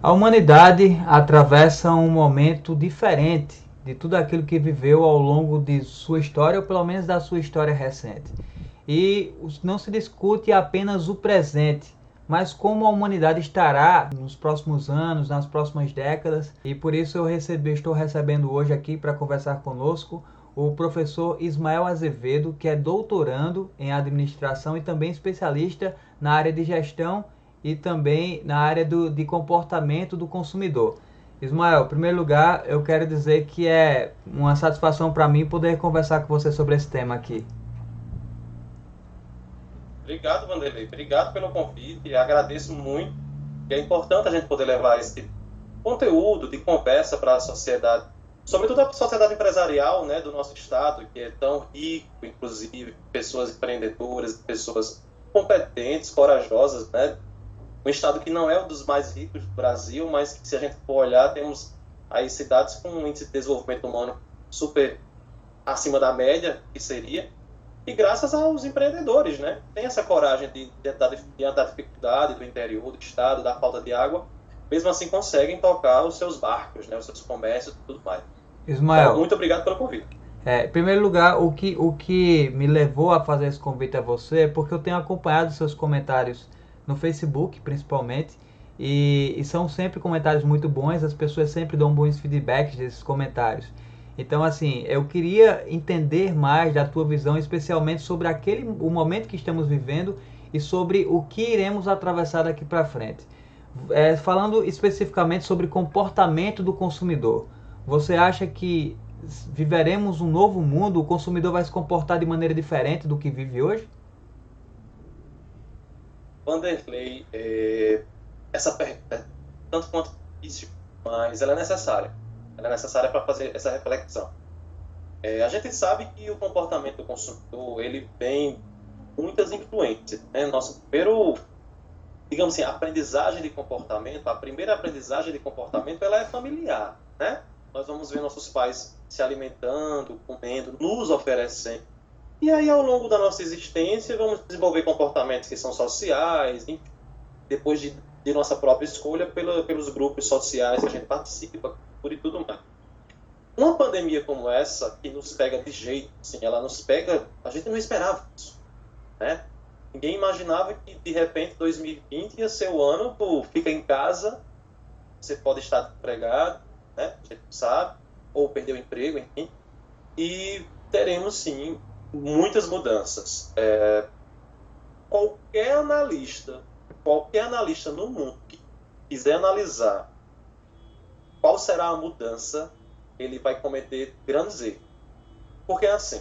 A humanidade atravessa um momento diferente de tudo aquilo que viveu ao longo de sua história, ou pelo menos da sua história recente. E não se discute apenas o presente, mas como a humanidade estará nos próximos anos, nas próximas décadas. E por isso estou recebendo hoje aqui para conversar conosco o professor Ismael Azevedo, que é doutorando em administração e também especialista na área de gestão e também na área de comportamento do consumidor. Ismael, em primeiro lugar, eu quero dizer que é uma satisfação para mim poder conversar com você sobre esse tema aqui. Obrigado, Vanderlei. Obrigado pelo convite. Agradeço muito. É importante a gente poder levar esse conteúdo de conversa para a sociedade, sobretudo a sociedade empresarial, né, do nosso estado, que é tão rico, inclusive, pessoas empreendedoras, pessoas competentes, corajosas, né? Um estado que não é um dos mais ricos do Brasil, mas que, se a gente for olhar, temos aí cidades com um índice de desenvolvimento humano super acima da média, que seria, e graças aos empreendedores, né? Tem essa coragem diante da dificuldade do interior do estado, da falta de água, mesmo assim conseguem tocar os seus barcos, né? Os seus comércios e tudo mais. Então, Ismael, muito obrigado pelo convite. em primeiro lugar, o que me levou a fazer esse convite a você é porque eu tenho acompanhado seus comentários no Facebook, principalmente, e são sempre comentários muito bons, as pessoas sempre dão bons feedbacks desses comentários. Então, assim, eu queria entender mais da tua visão, especialmente sobre o momento que estamos vivendo e sobre o que iremos atravessar daqui para frente. Falando especificamente sobre comportamento do consumidor, você acha que viveremos um novo mundo? O consumidor vai se comportar de maneira diferente do que vive hoje? Vanderlei, essa pergunta é tanto quanto difícil, mas ela é necessária. Ela é necessária para fazer essa reflexão. A gente sabe que o comportamento do consumidor ele vem muitas influências, né? Nosso primeiro, digamos assim, aprendizagem de comportamento, a primeira aprendizagem de comportamento, ela é familiar, né? Nós vamos ver nossos pais se alimentando, comendo, nos oferecendo. E aí, ao longo da nossa existência, vamos desenvolver comportamentos que são sociais, enfim, depois de nossa própria escolha, pelos grupos sociais que a gente participa, por e tudo mais. Uma pandemia como essa, que nos pega de jeito, assim, ela nos pega, a gente não esperava isso, né? Ninguém imaginava que, de repente, 2020 ia ser o ano do fica em casa, você pode estar desempregado, né? A gente não sabe, ou perder o emprego, enfim. E teremos, sim, muitas mudanças. Qualquer analista no mundo que quiser analisar qual será a mudança, ele vai cometer grandes erros. Porque, assim,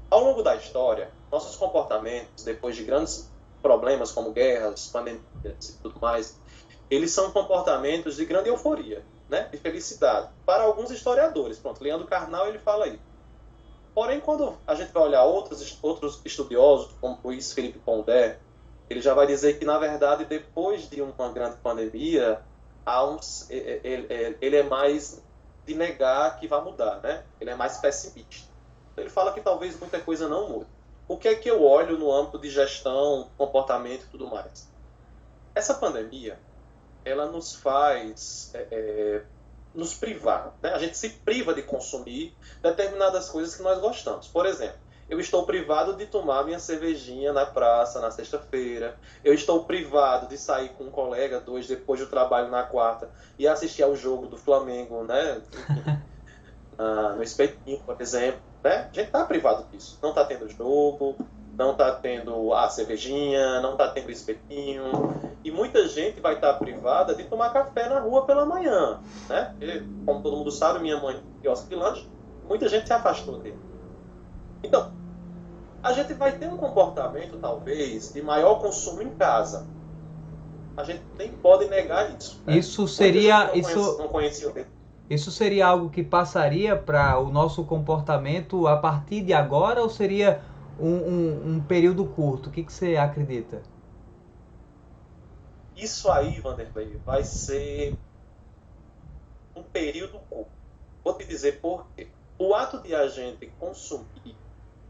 ao longo da história, nossos comportamentos, depois de grandes problemas como guerras, pandemias e tudo mais, eles são comportamentos de grande euforia, né? De felicidade. Para alguns historiadores, pronto, Leandro Carnal ele fala aí. Porém, quando a gente vai olhar outros estudiosos, como Luiz Felipe Pondé, ele já vai dizer que, na verdade, depois de uma grande pandemia, ele é mais de negar que vai mudar, né? Ele é mais pessimista. Ele fala que talvez muita coisa não mude. O que é que eu olho no âmbito de gestão, comportamento e tudo mais? Essa pandemia, ela nos faz nos privar, né? A gente se priva de consumir determinadas coisas que nós gostamos. Por exemplo, eu estou privado de tomar minha cervejinha na praça na sexta-feira. Eu estou privado de sair com um colega, dois, depois do trabalho na quarta e assistir ao jogo do Flamengo, né? No espetinho, por exemplo. Né? A gente está privado disso. Não está tendo jogo, não está tendo a cervejinha, não está tendo espetinho. E muita gente vai estar privada de tomar café na rua pela manhã. Né? E, como todo mundo sabe, minha mãe tem quiosque de lanche, muita gente se afastou dele. Então, a gente vai ter um comportamento, talvez, de maior consumo em casa. A gente nem pode negar isso. Né? Isso seria não conhecia o isso seria algo que passaria para o nosso comportamento a partir de agora, ou seria um período curto? O que você acredita? Isso aí, Vanderlei, vai ser um período curto. Vou te dizer por quê. O ato de a gente consumir,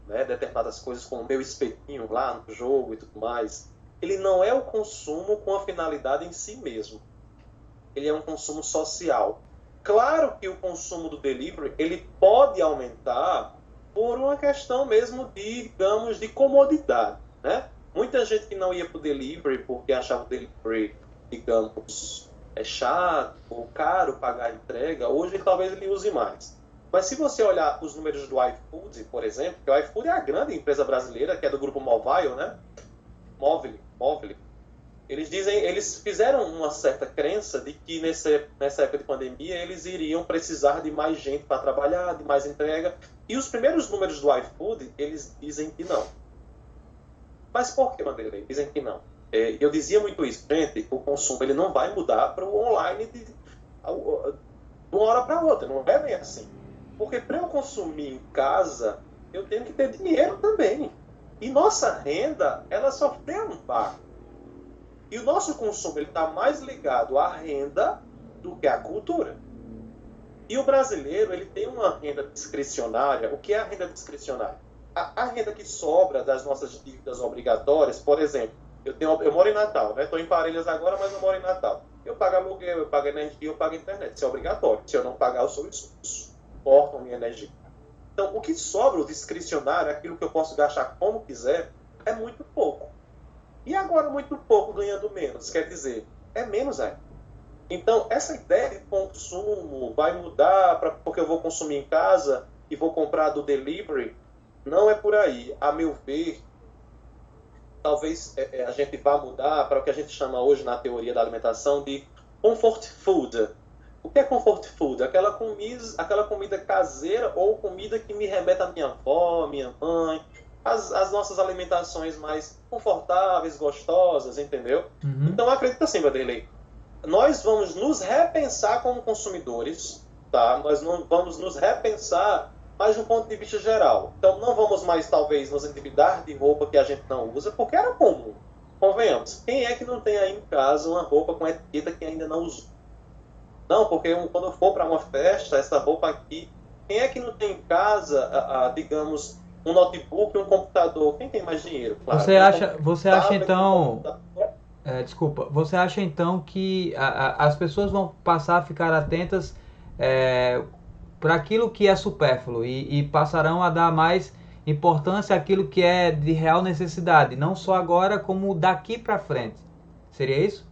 né, determinadas coisas como o meu espetinho lá no jogo e tudo mais, ele não é o consumo com a finalidade em si mesmo. ele é um consumo social. Claro que o consumo do delivery ele pode aumentar por uma questão mesmo de, digamos, de comodidade, né? Muita gente que não ia para o delivery porque achava o delivery, digamos, chato ou caro pagar a entrega, hoje talvez ele use mais. Mas se você olhar os números do iFood, por exemplo, que o iFood é a grande empresa brasileira, que é do grupo Mobile, né? Mobile. Eles fizeram uma certa crença de que nessa época de pandemia eles iriam precisar de mais gente para trabalhar, de mais entrega. E os primeiros números do iFood, eles dizem que não. Mas por que, Vanderlei? Dizem que não. Eu dizia muito isso, gente, o consumo ele não vai mudar para o online de uma hora para outra, não é bem assim. Porque para eu consumir em casa, eu tenho que ter dinheiro também. E nossa renda, ela sofreu um impacto. E o nosso consumo está mais ligado à renda do que à cultura. E o brasileiro ele tem uma renda discricionária. O que é a renda discricionária? A renda que sobra das nossas dívidas obrigatórias, por exemplo, eu moro em Natal, né? Estou em Parelhas agora, mas eu moro em Natal. Eu pago aluguel, eu pago energia, eu pago internet. Isso é obrigatório. Se eu não pagar, eu sou expulso. Cortam minha energia. Então, o que sobra, o discricionário, aquilo que eu posso gastar como quiser, é muito pouco. E agora, muito pouco ganhando menos, quer dizer, é menos ainda. Então, essa ideia de consumo vai mudar porque eu vou consumir em casa e vou comprar do delivery, não é por aí. A meu ver, talvez a gente vá mudar para o que a gente chama hoje na teoria da alimentação de comfort food. O que é comfort food? Aquela comida caseira ou comida que me remete à minha avó, minha mãe, as nossas alimentações mais confortáveis, gostosas, entendeu? Uhum. Então, acredito assim, Vanderlei, nós vamos nos repensar como consumidores, tá? Nós não vamos nos repensar, mas do ponto de vista geral. Então, não vamos mais, talvez, nos endividar de roupa que a gente não usa, porque era comum. Convenhamos, quem é que não tem aí em casa uma roupa com etiqueta que ainda não usou? Não, porque quando eu for para uma festa, essa roupa aqui, quem é que não tem em casa, digamos, um notebook, um computador? Quem tem mais dinheiro? Claro, você acha então... desculpa, você acha então que as pessoas vão passar a ficar atentas para aquilo que é supérfluo e passarão a dar mais importância àquilo que é de real necessidade, não só agora, como daqui para frente? Seria isso?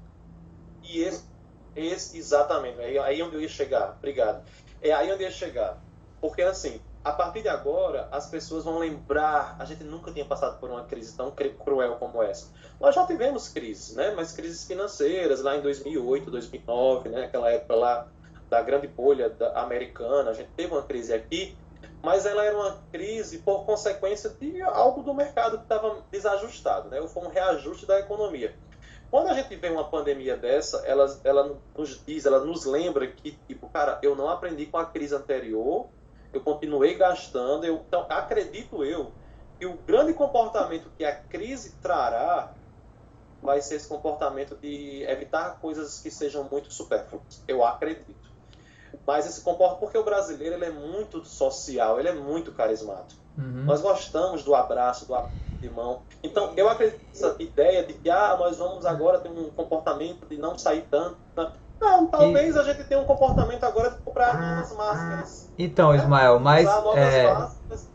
E exatamente, aí onde eu ia chegar, obrigado. É aí onde eu ia chegar. Porque assim, a partir de agora, as pessoas vão lembrar, a gente nunca tinha passado por uma crise tão cruel como essa. Nós já tivemos crises, né? Mas crises financeiras, lá em 2008, 2009, né? Aquela época lá da grande bolha americana, a gente teve uma crise aqui, mas ela era uma crise por consequência de algo do mercado que estava desajustado, né? Foi um reajuste da economia. Quando a gente vê uma pandemia dessa, ela nos lembra que, tipo, cara, eu não aprendi com a crise anterior, eu continuei gastando, então acredito eu que o grande comportamento que a crise trará vai ser esse comportamento de evitar coisas que sejam muito supérfluas. Eu acredito. Mas esse comportamento, porque o brasileiro ele é muito social, ele é muito carismático. Uhum. Nós gostamos do abraço, do aperto de mão. Então, eu acredito nessa ideia de que nós vamos agora ter um comportamento de não sair tanto. Não, talvez a gente tenha um comportamento agora de comprar novas máscaras. Então, Ismael, mas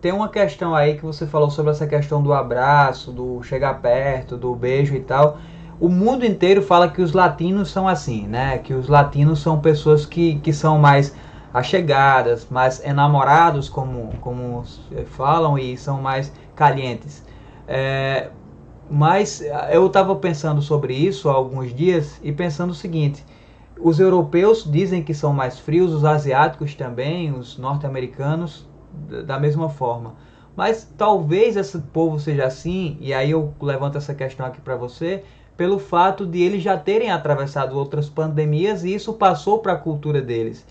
tem uma questão aí que você falou sobre essa questão do abraço, do chegar perto, do beijo e tal. O mundo inteiro fala que os latinos são assim, né? Que os latinos são pessoas que são mais achegadas, mais enamorados, como falam, e são mais calientes. Mas eu estava pensando sobre isso há alguns dias e pensando o seguinte: os europeus dizem que são mais frios, os asiáticos também, os norte-americanos da mesma forma. Mas talvez esse povo seja assim, e aí eu levanto essa questão aqui para você, pelo fato de eles já terem atravessado outras pandemias e isso passou para a cultura deles.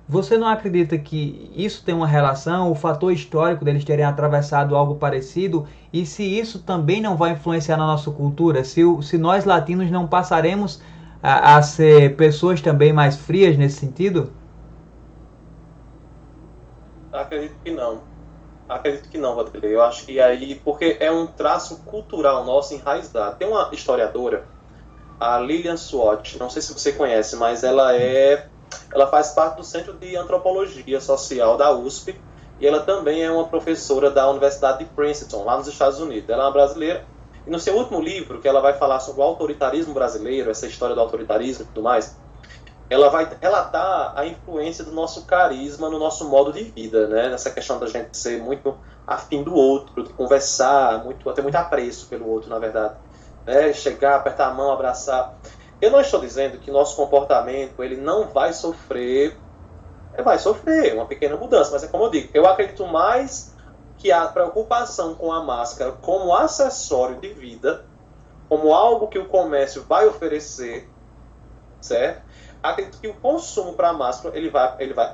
Você não acredita que isso tem uma relação, o fator histórico deles terem atravessado algo parecido, e se isso também não vai influenciar na nossa cultura? Se nós latinos não passaremos a ser pessoas também mais frias nesse sentido? Acredito que não, Vanderlei. Eu acho que aí, porque é um traço cultural nosso enraizado. Tem uma historiadora, a Lilian Swart, não sei se você conhece, mas ela faz parte do Centro de Antropologia Social da USP, e ela também é uma professora da Universidade de Princeton, lá nos Estados Unidos. Ela é uma brasileira, e no seu último livro, que ela vai falar sobre o autoritarismo brasileiro, essa história do autoritarismo e tudo mais, ela vai relatar a influência do nosso carisma no nosso modo de vida, né? Nessa questão da gente ser muito afim do outro, de conversar, ter muito apreço pelo outro, na verdade. Né? Chegar, apertar a mão, abraçar. Eu não estou dizendo que nosso comportamento ele não vai sofrer uma pequena mudança, mas é como eu digo, eu acredito mais que a preocupação com a máscara como acessório de vida, como algo que o comércio vai oferecer, certo? Acredito que o consumo para a máscara,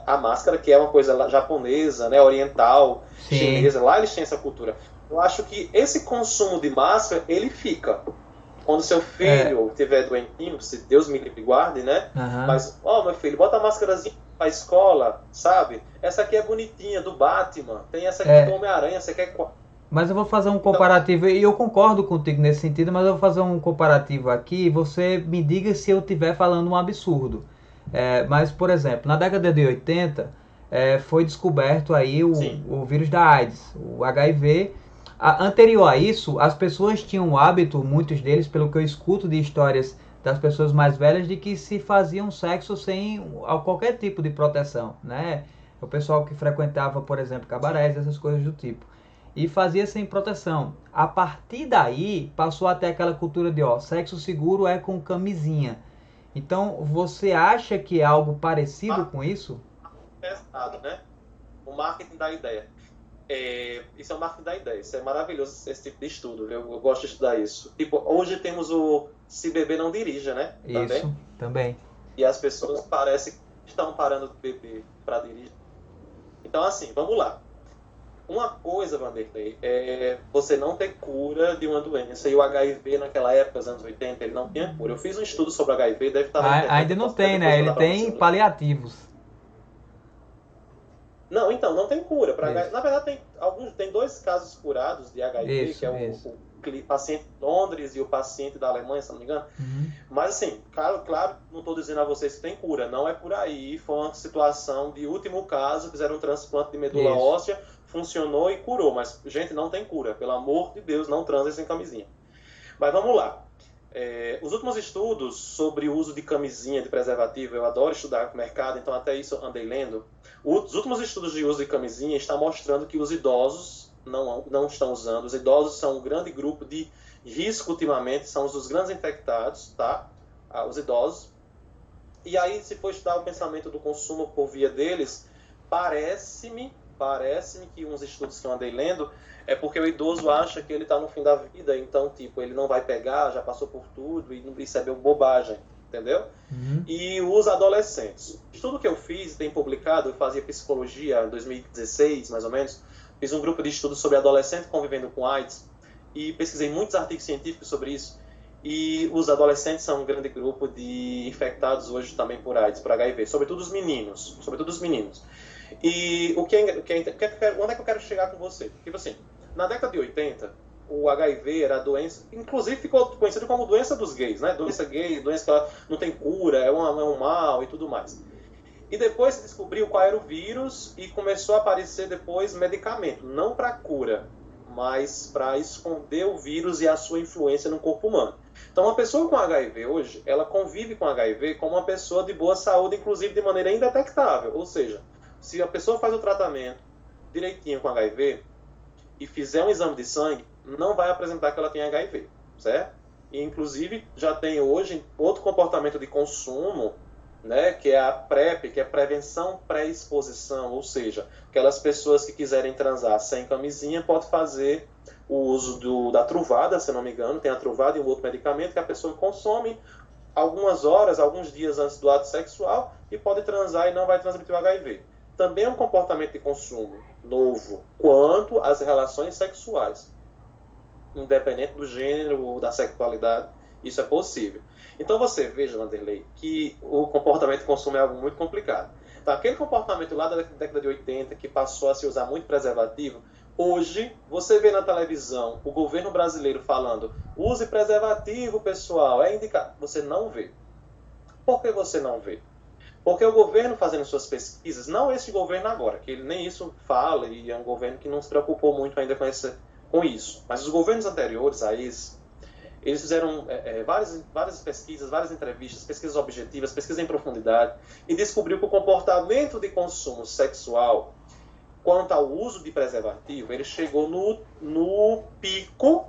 a máscara, que é uma coisa japonesa, né, oriental, Sim. chinesa, lá eles têm essa cultura. Eu acho que esse consumo de máscara, ele fica. Quando seu filho tiver doentinho, se Deus me livre e guarde, né? Uhum. Mas, meu filho, bota a máscarazinha pra escola, sabe? Essa aqui é bonitinha, do Batman. Tem essa aqui do Homem-Aranha, você quer... Mas eu vou fazer um comparativo, e eu concordo contigo nesse sentido, mas eu vou fazer um comparativo aqui e você me diga se eu estiver falando um absurdo. Mas, por exemplo, na década de 80, foi descoberto aí o vírus da AIDS, o HIV. Anterior a isso, as pessoas tinham o hábito, muitos deles, pelo que eu escuto de histórias das pessoas mais velhas, de que se faziam sexo sem qualquer tipo de proteção, né? O pessoal que frequentava, por exemplo, cabarés, essas coisas do tipo. E fazia sem proteção. A partir daí, passou até aquela cultura de, sexo seguro é com camisinha. Então, você acha que é algo parecido com isso? Pesado, né? O marketing da ideia. Isso é o marketing da ideia. Isso é maravilhoso, esse tipo de estudo, viu? Eu gosto de estudar isso. Tipo, hoje temos o Se Beber Não Dirija, né? Isso, também. E as pessoas parecem que estão parando de beber para dirigir. Então, assim, vamos lá. Uma coisa, Vanderlei, é você não ter cura de uma doença. E o HIV, naquela época, nos anos 80, ele não tinha cura. Eu fiz um estudo sobre HIV, deve estar na internet. Ainda não tem, né? Ele tem paliativos. Não, então, não tem cura. Na verdade, tem 2 casos curados de HIV, que é o paciente de Londres e o paciente da Alemanha, se não me engano. Uhum. Mas, assim, claro, não estou dizendo a vocês que tem cura. Não é por aí. Foi uma situação de último caso, fizeram um transplante de medula óssea, funcionou e curou. Mas, gente, não tem cura. Pelo amor de Deus, não transem sem camisinha. Mas vamos lá. Os últimos estudos sobre o uso de camisinha, de preservativo, eu adoro estudar mercado, então até isso eu andei lendo. Os últimos estudos de uso de camisinha estão mostrando que os idosos não estão usando. Os idosos são um grande grupo de risco ultimamente, são os grandes infectados, tá? Os idosos. E aí, se for estudar o pensamento do consumo por via deles, parece-me que uns estudos que eu andei lendo é porque o idoso acha que ele está no fim da vida, então, tipo, ele não vai pegar, já passou por tudo, e isso é bobagem, entendeu? Uhum. E os adolescentes. O estudo que eu fiz, tem publicado, eu fazia psicologia em 2016, mais ou menos, fiz um grupo de estudos sobre adolescente convivendo com AIDS, e pesquisei muitos artigos científicos sobre isso, e os adolescentes são um grande grupo de infectados hoje também por AIDS, por HIV, sobretudo os meninos. E onde é que eu quero chegar com você? Tipo assim, na década de 80, o HIV era a doença, inclusive ficou conhecido como doença dos gays, né? Doença gay, doença que ela não tem cura, é um mal e tudo mais. E depois se descobriu qual era o vírus e começou a aparecer depois medicamento, não para cura, mas para esconder o vírus e a sua influência no corpo humano. Então, uma pessoa com HIV hoje, ela convive com HIV como uma pessoa de boa saúde, inclusive de maneira indetectável. Ou seja, se a pessoa faz o tratamento direitinho com HIV e fizer um exame de sangue, não vai apresentar que ela tem HIV, certo? E, inclusive, já tem hoje outro comportamento de consumo, né, que é a PrEP, que é prevenção pré-exposição, ou seja, aquelas pessoas que quiserem transar sem camisinha podem fazer o uso da truvada, se não me engano, tem a truvada e um outro medicamento que a pessoa consome algumas horas, alguns dias antes do ato sexual e pode transar e não vai transmitir o HIV. Também é um comportamento de consumo novo quanto às relações sexuais. Independente do gênero ou da sexualidade, isso é possível. Então você veja, Vanderlei, que o comportamento de consumo é algo muito complicado. Então, aquele comportamento lá da década de 80, que passou a se usar muito preservativo, hoje você vê na televisão o governo brasileiro falando Use preservativo, pessoal. É indicado. Você não vê. Por que você não vê? Porque o governo fazendo suas pesquisas, não esse governo agora, que ele nem isso fala, e é um governo que não se preocupou muito ainda com isso. Mas os governos anteriores a esse, eles fizeram várias pesquisas, várias entrevistas, pesquisas objetivas, pesquisas em profundidade, e descobriu que o comportamento de consumo sexual, quanto ao uso de preservativo, ele chegou no pico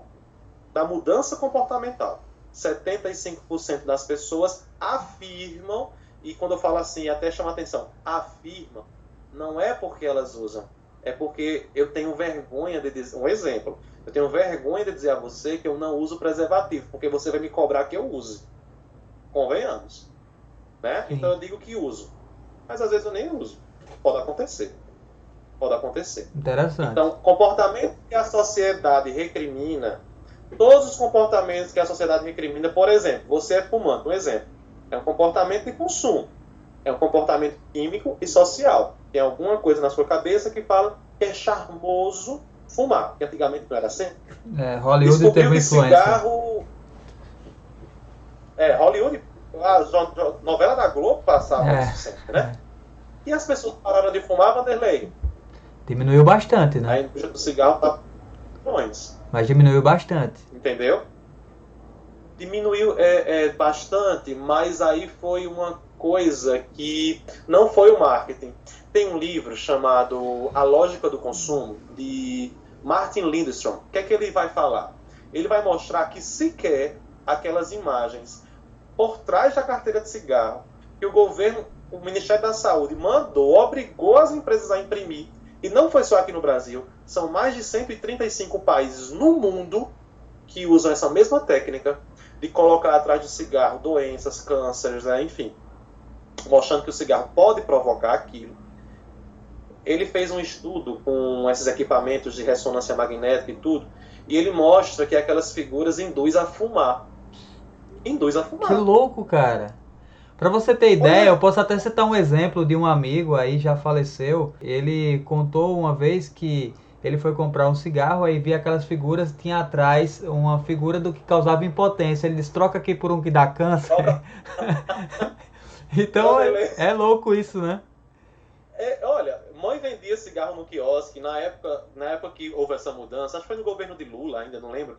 da mudança comportamental. 75% das pessoas afirmam, e quando eu falo assim, até chama atenção, afirmam, não é porque elas usam, é porque eu tenho vergonha de dizer, um exemplo, eu tenho vergonha de dizer a você que eu não uso preservativo, porque você vai me cobrar que eu use. Convenhamos. Né? Então eu digo que uso. Mas às vezes eu nem uso. Pode acontecer. Pode acontecer. Interessante. Então, comportamento que a sociedade recrimina, todos os comportamentos que a sociedade recrimina, por exemplo, você é fumante, um exemplo. É um comportamento de consumo. É um comportamento químico e social. Tem alguma coisa na sua cabeça que fala que é charmoso fumar, que antigamente não era assim. Hollywood teve influência. Cigarro... Hollywood, a novela da Globo passava isso sempre, né? E as pessoas pararam de fumar, Vanderlei? Diminuiu bastante, né? A indústria do cigarro tá mas diminuiu bastante. Entendeu? Diminuiu bastante, mas aí foi uma coisa que não foi o marketing. Tem um livro chamado A Lógica do Consumo, de Martin Lindstrom. O que é que ele vai falar? Ele vai mostrar que sequer aquelas imagens por trás da carteira de cigarro que o governo, o Ministério da Saúde mandou, obrigou as empresas a imprimir, e não foi só aqui no Brasil, são mais de 135 países no mundo que usam essa mesma técnica de colocar atrás do cigarro doenças, cânceres, enfim, mostrando que o cigarro pode provocar aquilo. Ele fez um estudo com esses equipamentos de ressonância magnética e tudo, e ele mostra que aquelas figuras induzem a fumar. Induz a fumar. Que louco, cara! Pra você ter ideia, eu posso até citar um exemplo de um amigo aí, já faleceu. Ele contou uma vez que ele foi comprar um cigarro, aí via aquelas figuras, tinha atrás uma figura do que causava impotência. Ele disse, troca aqui por um que dá câncer. Então é louco isso, né? Olha, mãe vendia cigarro no quiosque na época que houve essa mudança, acho que foi no governo de Lula, ainda não lembro,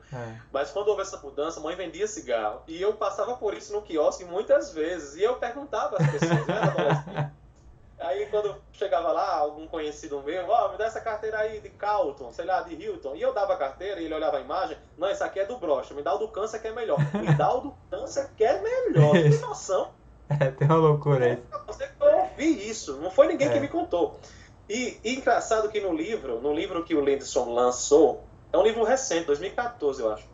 mas quando houve essa mudança, mãe vendia cigarro, e eu passava por isso no quiosque muitas vezes, e eu perguntava às pessoas, eu era adolescente. Aí quando chegava lá, algum conhecido meu, me dá essa carteira aí de Carlton, sei lá, de Hilton, e eu dava a carteira, e ele olhava a imagem, não, essa aqui é do brocha, me dá o do câncer que é melhor, me dá o do câncer que é melhor, tem noção? Tem uma loucura aí. Eu ouvi isso, não foi ninguém que me contou. E engraçado que no livro que o Lindstrom lançou, é um livro recente, 2014 eu acho,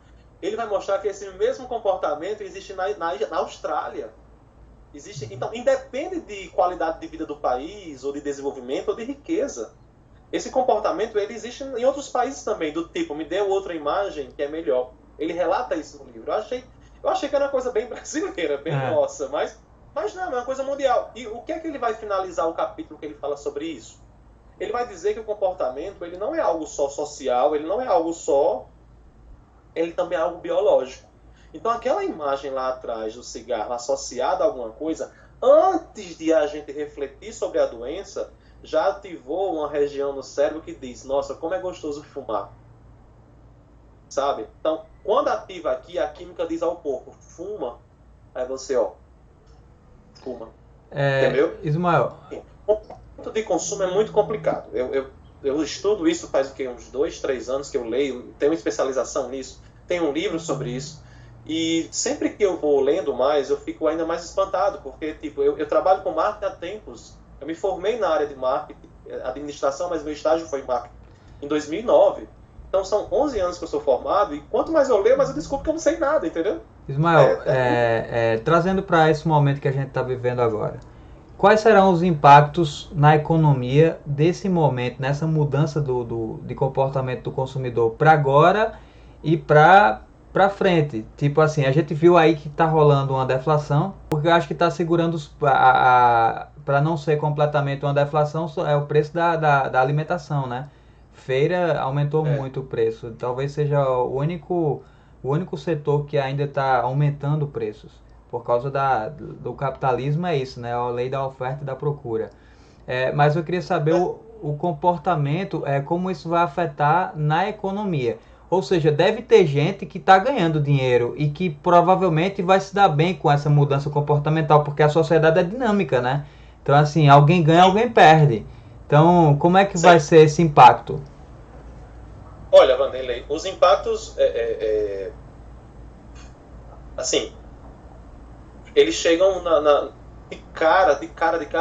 ele vai mostrar que esse mesmo comportamento existe na Austrália. Existe, então, independe de qualidade de vida do país, ou de desenvolvimento, ou de riqueza. Esse comportamento ele existe em outros países também, do tipo, me dê outra imagem que é melhor. Ele relata isso no livro. Eu achei que era uma coisa bem brasileira, bem nossa, mas não, é uma coisa mundial. E o que é que ele vai finalizar o capítulo que ele fala sobre isso? Ele vai dizer que o comportamento ele não é algo só social, ele não é algo só... Ele também é algo biológico. Então aquela imagem lá atrás do cigarro associada a alguma coisa, antes de a gente refletir sobre a doença, já ativou uma região no cérebro que diz, nossa, como é gostoso fumar. Sabe? Então, quando ativa aqui, a química diz ao corpo, fuma, aí você, fuma. Entendeu? Ismael. O ponto de consumo é muito complicado. Eu estudo isso faz uns 2, 3 anos que eu leio, tenho uma especialização nisso, tenho um livro sobre isso, e sempre que eu vou lendo mais, eu fico ainda mais espantado, porque tipo, eu trabalho com marketing há tempos, eu me formei na área de marketing, administração, mas meu estágio foi em marketing em 2009. Então são 11 anos que eu sou formado, e quanto mais eu leio, mais eu descubro que eu não sei nada, entendeu? Ismael, trazendo para esse momento que a gente está vivendo agora, quais serão os impactos na economia desse momento, nessa mudança de comportamento do consumidor para agora e para frente? Tipo assim, a gente viu aí que está rolando uma deflação, porque eu acho que está segurando, para não ser completamente uma deflação, é o preço da alimentação, né? Feira aumentou muito o preço, talvez seja o único o único setor que ainda está aumentando preços por causa do capitalismo é isso, né? A lei da oferta e da procura. Mas eu queria saber o comportamento, como isso vai afetar na economia. Ou seja, deve ter gente que está ganhando dinheiro e que provavelmente vai se dar bem com essa mudança comportamental, porque a sociedade é dinâmica, né? Então, assim, alguém ganha, alguém perde. Então, como é que vai ser esse impacto? Olha, Vanderlei, os impactos, assim, eles chegam de cara,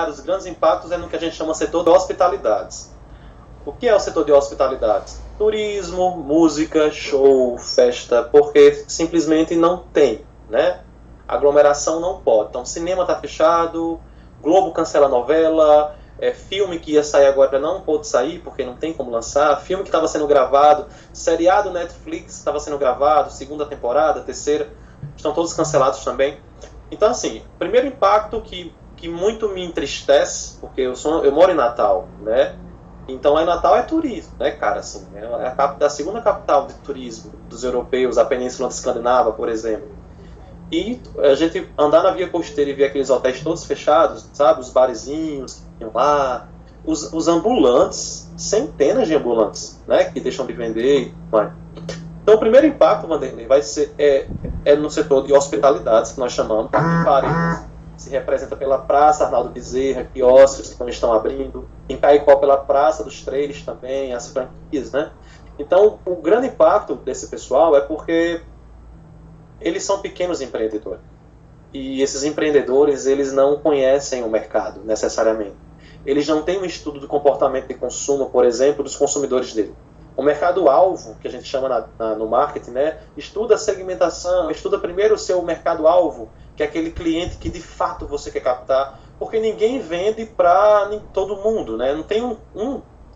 os grandes impactos é no que a gente chama setor de hospitalidades. O que é o setor de hospitalidades? Turismo, música, show, festa, porque simplesmente não tem, né? Aglomeração não pode. Então, cinema está fechado, Globo cancela a novela, filme que ia sair agora não pôde sair porque não tem como lançar, filme que estava sendo gravado, seriado Netflix estava sendo gravado, segunda temporada, terceira, estão todos cancelados também. Então, assim, primeiro impacto que muito me entristece, porque eu moro em Natal, né? Então, lá em Natal é turismo, né, cara? Assim, é a segunda capital de turismo dos europeus, a Península Escandinava, por exemplo. E a gente andar na via costeira e ver aqueles hotéis todos fechados, sabe? Os barezinhos que tem lá, os ambulantes, centenas de ambulantes, né? Que deixam de vender. Então, o primeiro impacto, Vanderlei, vai ser no setor de hospitalidades, que nós chamamos, aqui em Paris, se representa pela Praça Arnaldo Bezerra, quiosques que não estão abrindo, em Caicó pela Praça dos Trailers também, as franquias, né? Então, o grande impacto desse pessoal é porque eles são pequenos empreendedores. E esses empreendedores, eles não conhecem o mercado, necessariamente. Eles não têm um estudo do comportamento de consumo, por exemplo, dos consumidores dele. O mercado-alvo, que a gente chama no marketing, né, estuda a segmentação, estuda primeiro o seu mercado-alvo, que é aquele cliente que de fato você quer captar, porque ninguém vende para todo mundo, né? Não tem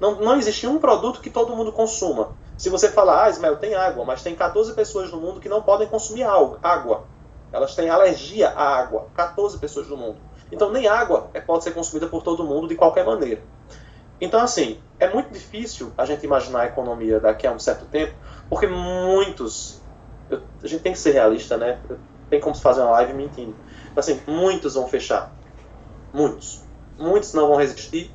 não existe um produto que todo mundo consuma. Se você falar, Ismael, tem água, mas tem 14 pessoas no mundo que não podem consumir água. Elas têm alergia à água, 14 pessoas no mundo. Então nem água pode ser consumida por todo mundo de qualquer maneira. Então, assim, é muito difícil a gente imaginar a economia daqui a um certo tempo, porque muitos... a gente tem que ser realista, né? Tem como se fazer uma live mentindo. Então, assim, muitos vão fechar. Muitos. Muitos não vão resistir,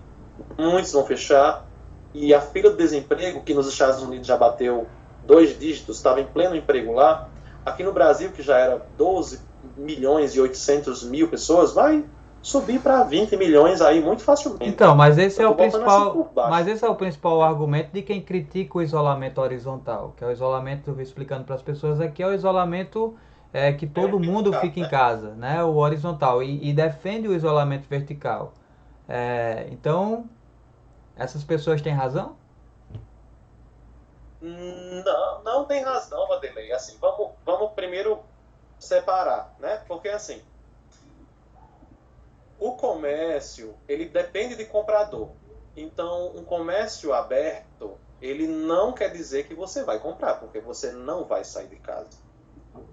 muitos vão fechar, e a fila de desemprego, que nos Estados Unidos já bateu 2 dígitos, estava em pleno emprego lá, aqui no Brasil, que já era 12 milhões e 800 mil pessoas, vai subir para 20 milhões aí muito facilmente. Então, mas esse é o principal argumento de quem critica o isolamento horizontal, que é o isolamento, eu vou explicando para as pessoas aqui, é o isolamento que todo mundo fica em casa, né? O horizontal, e defende o isolamento vertical. Então, essas pessoas têm razão? Não tem razão, Vanderlei. Assim, vamos primeiro separar, né? Porque assim, o comércio, ele depende de comprador. Então, um comércio aberto, ele não quer dizer que você vai comprar, porque você não vai sair de casa.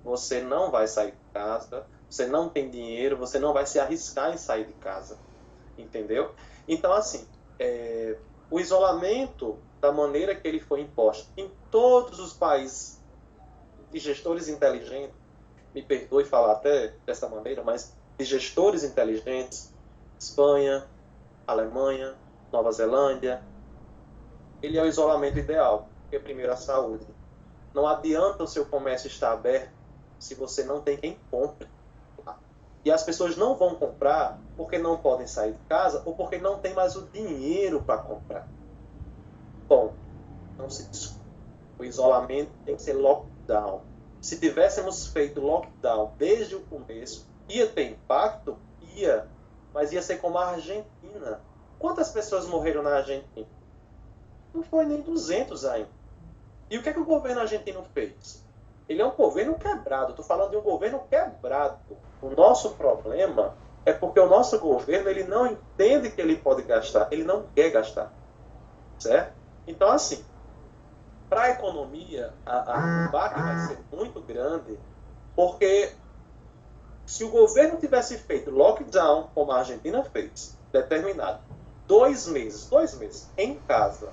Você não vai sair de casa, você não tem dinheiro, você não vai se arriscar em sair de casa. Entendeu? Então, assim, o isolamento, da maneira que ele foi imposto em todos os países de gestores inteligentes, me perdoe falar até dessa maneira, mas de gestores inteligentes, Espanha, Alemanha, Nova Zelândia, ele é o isolamento ideal, porque primeiro a saúde. Não adianta o seu comércio estar aberto se você não tem quem compre. E as pessoas não vão comprar porque não podem sair de casa ou porque não tem mais o dinheiro para comprar. Bom, não se discute. O isolamento tem que ser lockdown. Se tivéssemos feito lockdown desde o começo, ia ter impacto? Ia. Mas ia ser como a Argentina. Quantas pessoas morreram na Argentina? Não foi nem 200 ainda. E o que o governo argentino fez? Ele é um governo quebrado. Estou falando de um governo quebrado. O nosso problema é porque o nosso governo ele não entende que ele pode gastar. Ele não quer gastar. Certo? Então, assim, para a economia, o baque vai ser muito grande, porque se o governo tivesse feito lockdown, como a Argentina fez, determinado, 2 meses, em casa,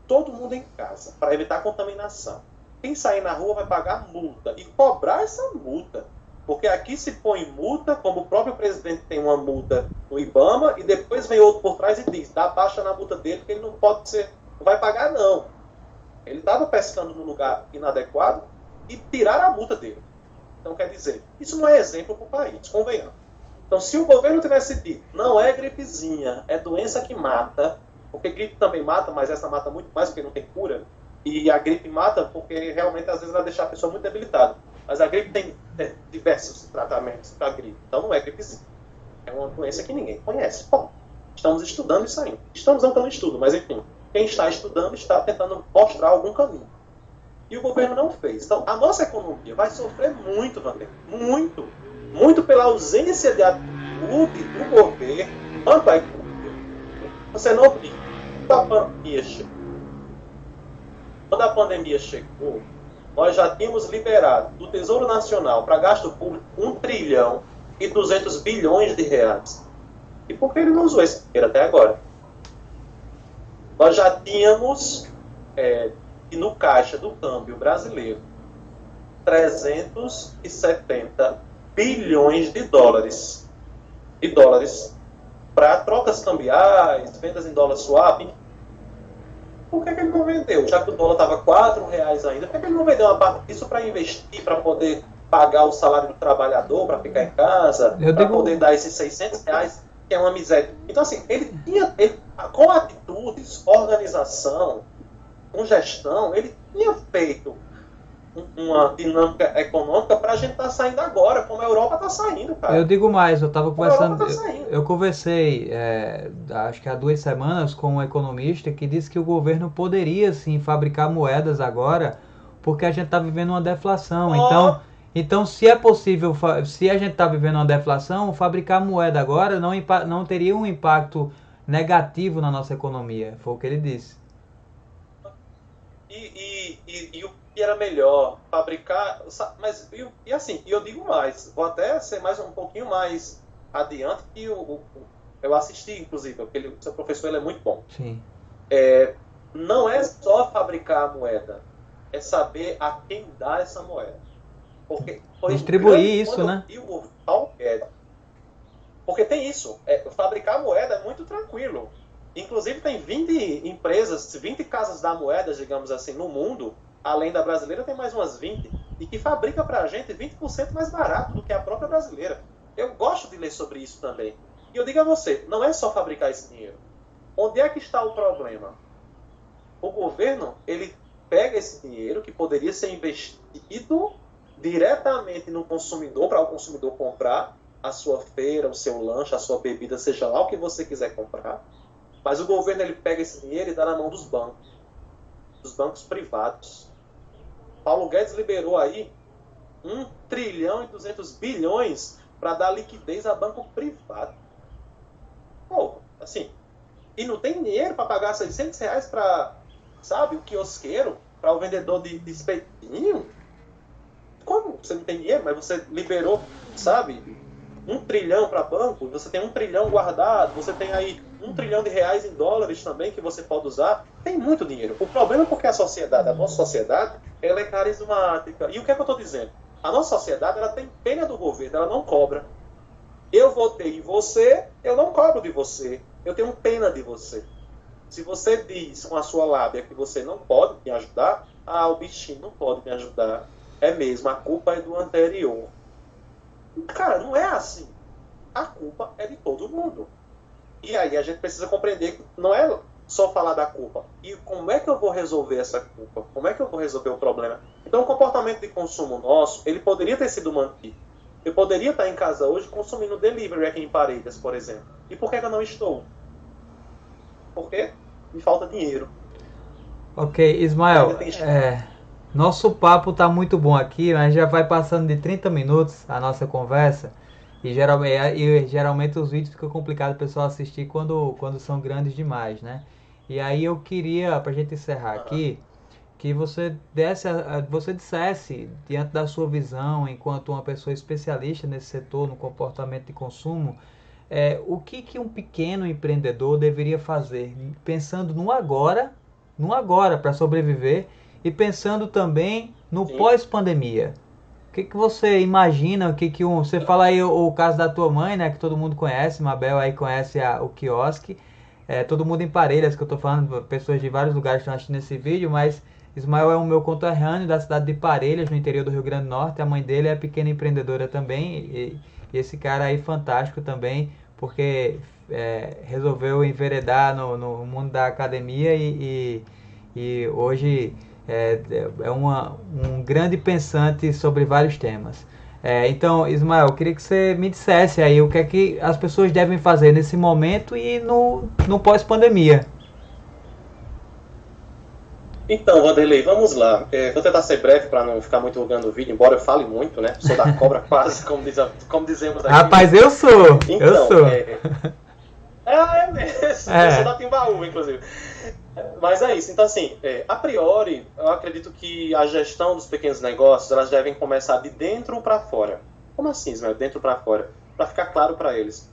todo mundo em casa, para evitar contaminação, quem sair na rua vai pagar multa e cobrar essa multa. Porque aqui se põe multa, como o próprio presidente tem uma multa no IBAMA, e depois vem outro por trás e diz, dá baixa na multa dele, porque ele não pode ser, não vai pagar não. Ele estava pescando no lugar inadequado e tiraram a multa dele. Então, quer dizer, isso não é exemplo para o país, convenhamos. Então, se o governo tivesse dito, não é gripezinha, é doença que mata, porque gripe também mata, mas essa mata muito mais porque não tem cura, e a gripe mata porque realmente às vezes vai deixar a pessoa muito debilitada. Mas a gripe tem diversos tratamentos para gripe, então não é gripezinha. É uma doença que ninguém conhece. Bom, estamos estudando isso ainda. Estamos não tão estudo, mas enfim, quem está estudando está tentando mostrar algum caminho. E o governo não fez. Então, a nossa economia vai sofrer muito, Vander. Muito. Muito pela ausência de atitude do governo quanto à economia. Você não viu. Quando a pandemia chegou, nós já tínhamos liberado do Tesouro Nacional para gasto público 1 trilhão e 200 bilhões de reais. E por que ele não usou esse dinheiro até agora? Nós já tínhamos, no caixa do câmbio brasileiro, 370 bilhões de dólares. Para trocas cambiais, vendas em dólar swap. Por que ele não vendeu? Já que o dólar estava R$4 ainda, por que ele não vendeu uma parte disso para investir, para poder pagar o salário do trabalhador, para ficar em casa, para poder dar esses R$600, que é uma miséria? Então, assim, ele com atitudes, organização, com gestão, ele tinha feito uma dinâmica econômica para a gente estar saindo agora, como a Europa está saindo, cara. Eu digo mais, eu estava conversando, eu conversei, acho que há 2 semanas, com um economista que disse que o governo poderia, sim, fabricar moedas agora, porque a gente está vivendo uma deflação. Então, se é possível, se a gente está vivendo uma deflação, fabricar moeda agora não teria um impacto negativo na nossa economia, foi o que ele disse. E o que era melhor fabricar, mas assim, eu digo mais, vou até ser um pouquinho mais adiante, que eu assisti, inclusive, porque o seu professor ele é muito bom. Sim. Não é só fabricar a moeda, é saber a quem dar essa moeda. Porque distribuir isso, né? Porque tem isso, fabricar moeda é muito tranquilo. Inclusive tem 20 empresas, 20 casas da moeda, digamos assim, no mundo, além da brasileira tem mais umas 20, e que fabrica pra gente 20% mais barato do que a própria brasileira. Eu gosto de ler sobre isso também. E eu digo a você, não é só fabricar esse dinheiro. Onde é que está o problema? O governo, ele pega esse dinheiro que poderia ser investido diretamente no consumidor, para o consumidor comprar a sua feira, o seu lanche, a sua bebida, seja lá o que você quiser comprar. Mas o governo ele pega esse dinheiro e dá na mão dos bancos privados. Paulo Guedes liberou aí 1 trilhão e 200 bilhões para dar liquidez a banco privado. Pô, assim, e não tem dinheiro para pagar R$600 para, sabe, o quiosqueiro, para o vendedor de espetinho? Como? Você não tem dinheiro, mas você liberou, sabe, 1 trilhão para banco, você tem 1 trilhão guardado, você tem aí 1 trilhão de reais em dólares também que você pode usar. Tem muito dinheiro. O problema é porque a nossa sociedade, ela é carismática. E o que é que eu estou dizendo? A nossa sociedade, ela tem pena do governo, ela não cobra. Eu votei em você, eu não cobro de você. Eu tenho pena de você. Se você diz com a sua lábia que você não pode me ajudar, o bichinho não pode me ajudar. É mesmo, a culpa é do anterior. Cara, não é assim. A culpa é de todo mundo. E aí a gente precisa compreender que não é só falar da culpa. E como é que eu vou resolver essa culpa? Como é que eu vou resolver o problema? Então o comportamento de consumo nosso, ele poderia ter sido mantido. Eu poderia estar em casa hoje consumindo delivery aqui em Paredes, por exemplo. E por que eu não estou? Porque me falta dinheiro. Ok, Ismael, nosso papo está muito bom aqui, mas já vai passando de 30 minutos a nossa conversa. E geralmente os vídeos ficam complicados o pessoal assistir quando são grandes demais, né? E aí eu queria, para a gente encerrar aqui, que você dissesse, diante da sua visão, enquanto uma pessoa especialista nesse setor, no comportamento de consumo, o que um pequeno empreendedor deveria fazer, pensando no agora para sobreviver, e pensando também no Sim. pós-pandemia. O que você imagina? Você fala aí o caso da tua mãe, né? Que todo mundo conhece, Mabel aí conhece o quiosque. Todo mundo em Parelhas, que eu tô falando, pessoas de vários lugares estão assistindo esse vídeo, mas Ismael é um meu conterrâneo da cidade de Parelhas, no interior do Rio Grande do Norte. A mãe dele é pequena empreendedora também, e esse cara aí fantástico também, porque resolveu enveredar no mundo da academia e hoje um grande pensante sobre vários temas. Então, Ismael, eu queria que você me dissesse aí o que é que as pessoas devem fazer nesse momento e no pós-pandemia. Então, Vanderlei, vamos lá. Vou tentar ser breve para não ficar muito rugando o vídeo, embora eu fale muito, né? Sou da cobra quase, como dizemos aqui. Rapaz, eu sou! Então, eu sou! É mesmo. Eu sou da Timbaúba, inclusive. Mas é isso. Então, assim, a priori, eu acredito que a gestão dos pequenos negócios, elas devem começar de dentro para fora. Como assim, Ismael? Dentro para fora? Para ficar claro para eles.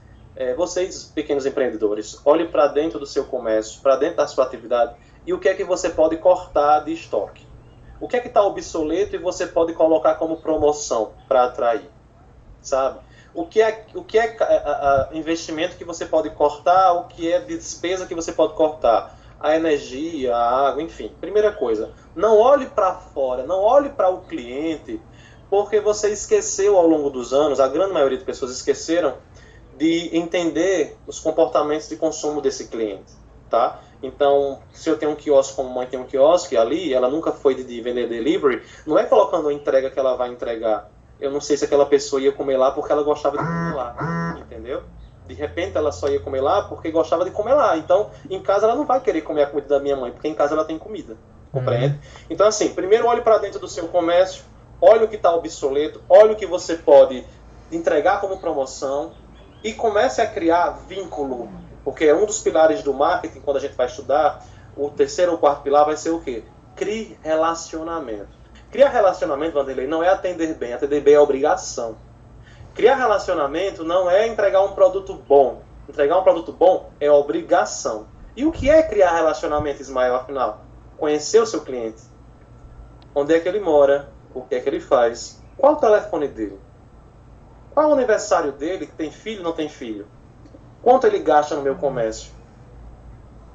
Vocês, pequenos empreendedores, olhem para dentro do seu comércio, para dentro da sua atividade, e o que é que você pode cortar de estoque. O que é que está obsoleto e você pode colocar como promoção para atrair, sabe? O que é investimento que você pode cortar, o que é despesa que você pode cortar, a energia, a água, enfim. Primeira coisa, não olhe para fora, não olhe para o cliente, porque você esqueceu ao longo dos anos, a grande maioria de pessoas esqueceram de entender os comportamentos de consumo desse cliente, tá? Então, se eu tenho um quiosque, como a mãe tem um quiosque ali, ela nunca foi de vender delivery, não é colocando a entrega que ela vai entregar. Eu não sei se aquela pessoa ia comer lá porque ela gostava de comer lá, entendeu? De repente ela só ia comer lá porque gostava de comer lá. Então, em casa ela não vai querer comer a comida da minha mãe, porque em casa ela tem comida, compreende? Então, assim, primeiro olhe para dentro do seu comércio, olhe o que está obsoleto, olhe o que você pode entregar como promoção e comece a criar vínculo. Porque é um dos pilares do marketing, quando a gente vai estudar, o terceiro ou quarto pilar vai ser o quê? Crie relacionamento. Criar relacionamento, Vanderlei, não é atender bem é obrigação. Criar relacionamento não é entregar um produto bom. Entregar um produto bom é obrigação. E o que é criar relacionamento, Ismael, afinal? Conhecer o seu cliente. Onde é que ele mora? O que é que ele faz? Qual o telefone dele? Qual é o aniversário dele? Tem filho ou não tem filho? Quanto ele gasta no meu comércio?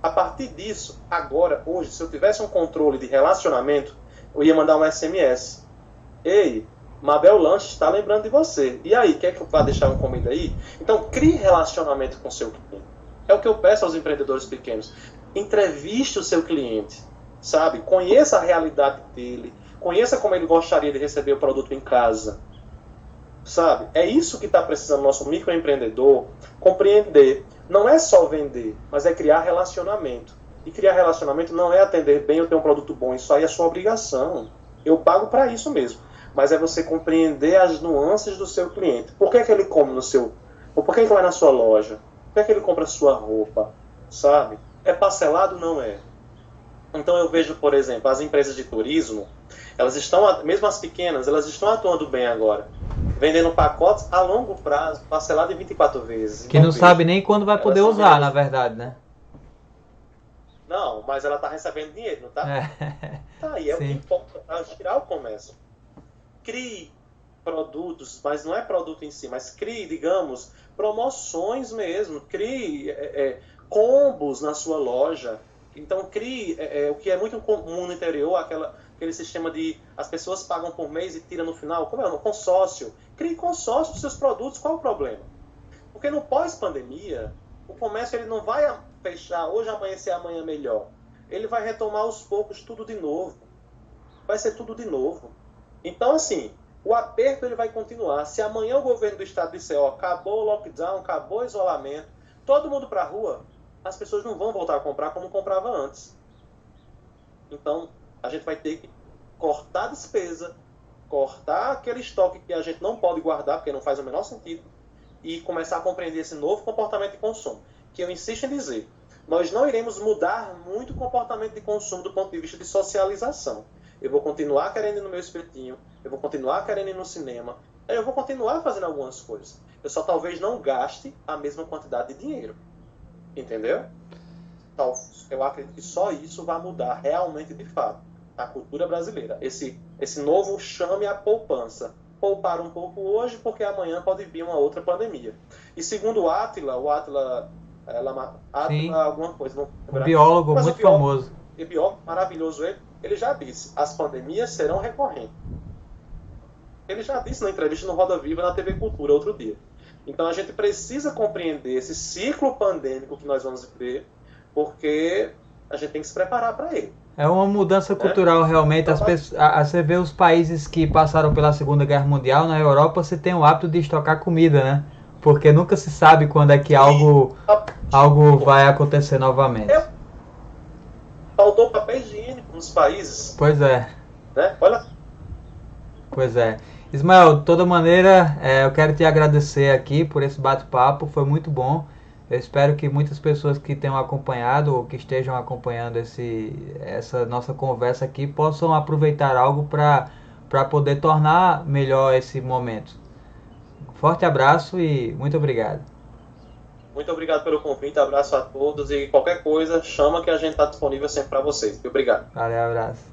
A partir disso, agora, hoje, se eu tivesse um controle de relacionamento, eu ia mandar um SMS. Ei, Mabel Lanche está lembrando de você. E aí, quer que eu vá deixar uma comida aí? Então, crie relacionamento com o seu cliente. É o que eu peço aos empreendedores pequenos. Entreviste o seu cliente, sabe? Conheça a realidade dele. Conheça como ele gostaria de receber o produto em casa. Sabe? É isso que está precisando o nosso microempreendedor compreender. Não é só vender, mas é criar relacionamento. E criar relacionamento não é atender bem ou ter um produto bom. Isso aí é sua obrigação. Eu pago para isso mesmo. Mas é você compreender as nuances do seu cliente. Por que ele come no seu... Ou por que ele vai na sua loja? Por que ele compra a sua roupa? Sabe? É parcelado? Não é. Então eu vejo, por exemplo, as empresas de turismo, elas estão, mesmo as pequenas, elas estão atuando bem agora. Vendendo pacotes a longo prazo, parcelado em 24 vezes. Que não sabe nem quando vai poder usar, na verdade, né? Não, mas ela está recebendo dinheiro, não está? Tá aí, é o que importa para tirar o comércio. Crie produtos, mas não é produto em si, mas crie, digamos, promoções mesmo. Crie combos na sua loja. Então crie o que é muito comum no interior, aquele sistema de as pessoas pagam por mês e tiram no final, como é? Um consórcio. Crie consórcio dos seus produtos, qual o problema? Porque no pós-pandemia, o comércio ele não vai fechar hoje, amanhecer, amanhã melhor. Ele vai retomar aos poucos tudo de novo. Vai ser tudo de novo. Então, assim, o aperto ele vai continuar. Se amanhã o governo do estado disser, ó, acabou o lockdown, acabou o isolamento, todo mundo para a rua, as pessoas não vão voltar a comprar como comprava antes. Então, a gente vai ter que cortar a despesa, cortar aquele estoque que a gente não pode guardar, porque não faz o menor sentido, e começar a compreender esse novo comportamento de consumo. Que eu insisto em dizer, nós não iremos mudar muito o comportamento de consumo do ponto de vista de socialização. Eu vou continuar querendo ir no meu espetinho, eu vou continuar querendo ir no cinema, eu vou continuar fazendo algumas coisas. Eu só talvez não gaste a mesma quantidade de dinheiro. Entendeu? Então, eu acredito que só isso vai mudar realmente de fato. A cultura brasileira. Esse novo chame a poupança. Poupar um pouco hoje, porque amanhã pode vir uma outra pandemia. E segundo o Átila, Sim, alguma coisa, não um lembrar. biólogo Mas muito famoso. o biólogo maravilhoso, ele já disse, as pandemias serão recorrentes. Ele já disse na entrevista no Roda Viva, na TV Cultura, outro dia. Então a gente precisa compreender esse ciclo pandêmico que nós vamos viver, porque a gente tem que se preparar para ele. É uma mudança cultural, realmente. Você vê os países que passaram pela Segunda Guerra Mundial, na Europa, você tem o hábito de estocar comida, né? Porque nunca se sabe quando é que algo vai acontecer novamente. Faltou papel higiênico nos países. Pois é. Né? Olha. Pois é. Ismael, de toda maneira, eu quero te agradecer aqui por esse bate-papo, foi muito bom. Eu espero que muitas pessoas que tenham acompanhado ou que estejam acompanhando essa nossa conversa aqui possam aproveitar algo para poder tornar melhor esse momento. Forte abraço e muito obrigado. Muito obrigado pelo convite, abraço a todos e qualquer coisa, chama que a gente está disponível sempre para vocês. Obrigado. Valeu, abraço.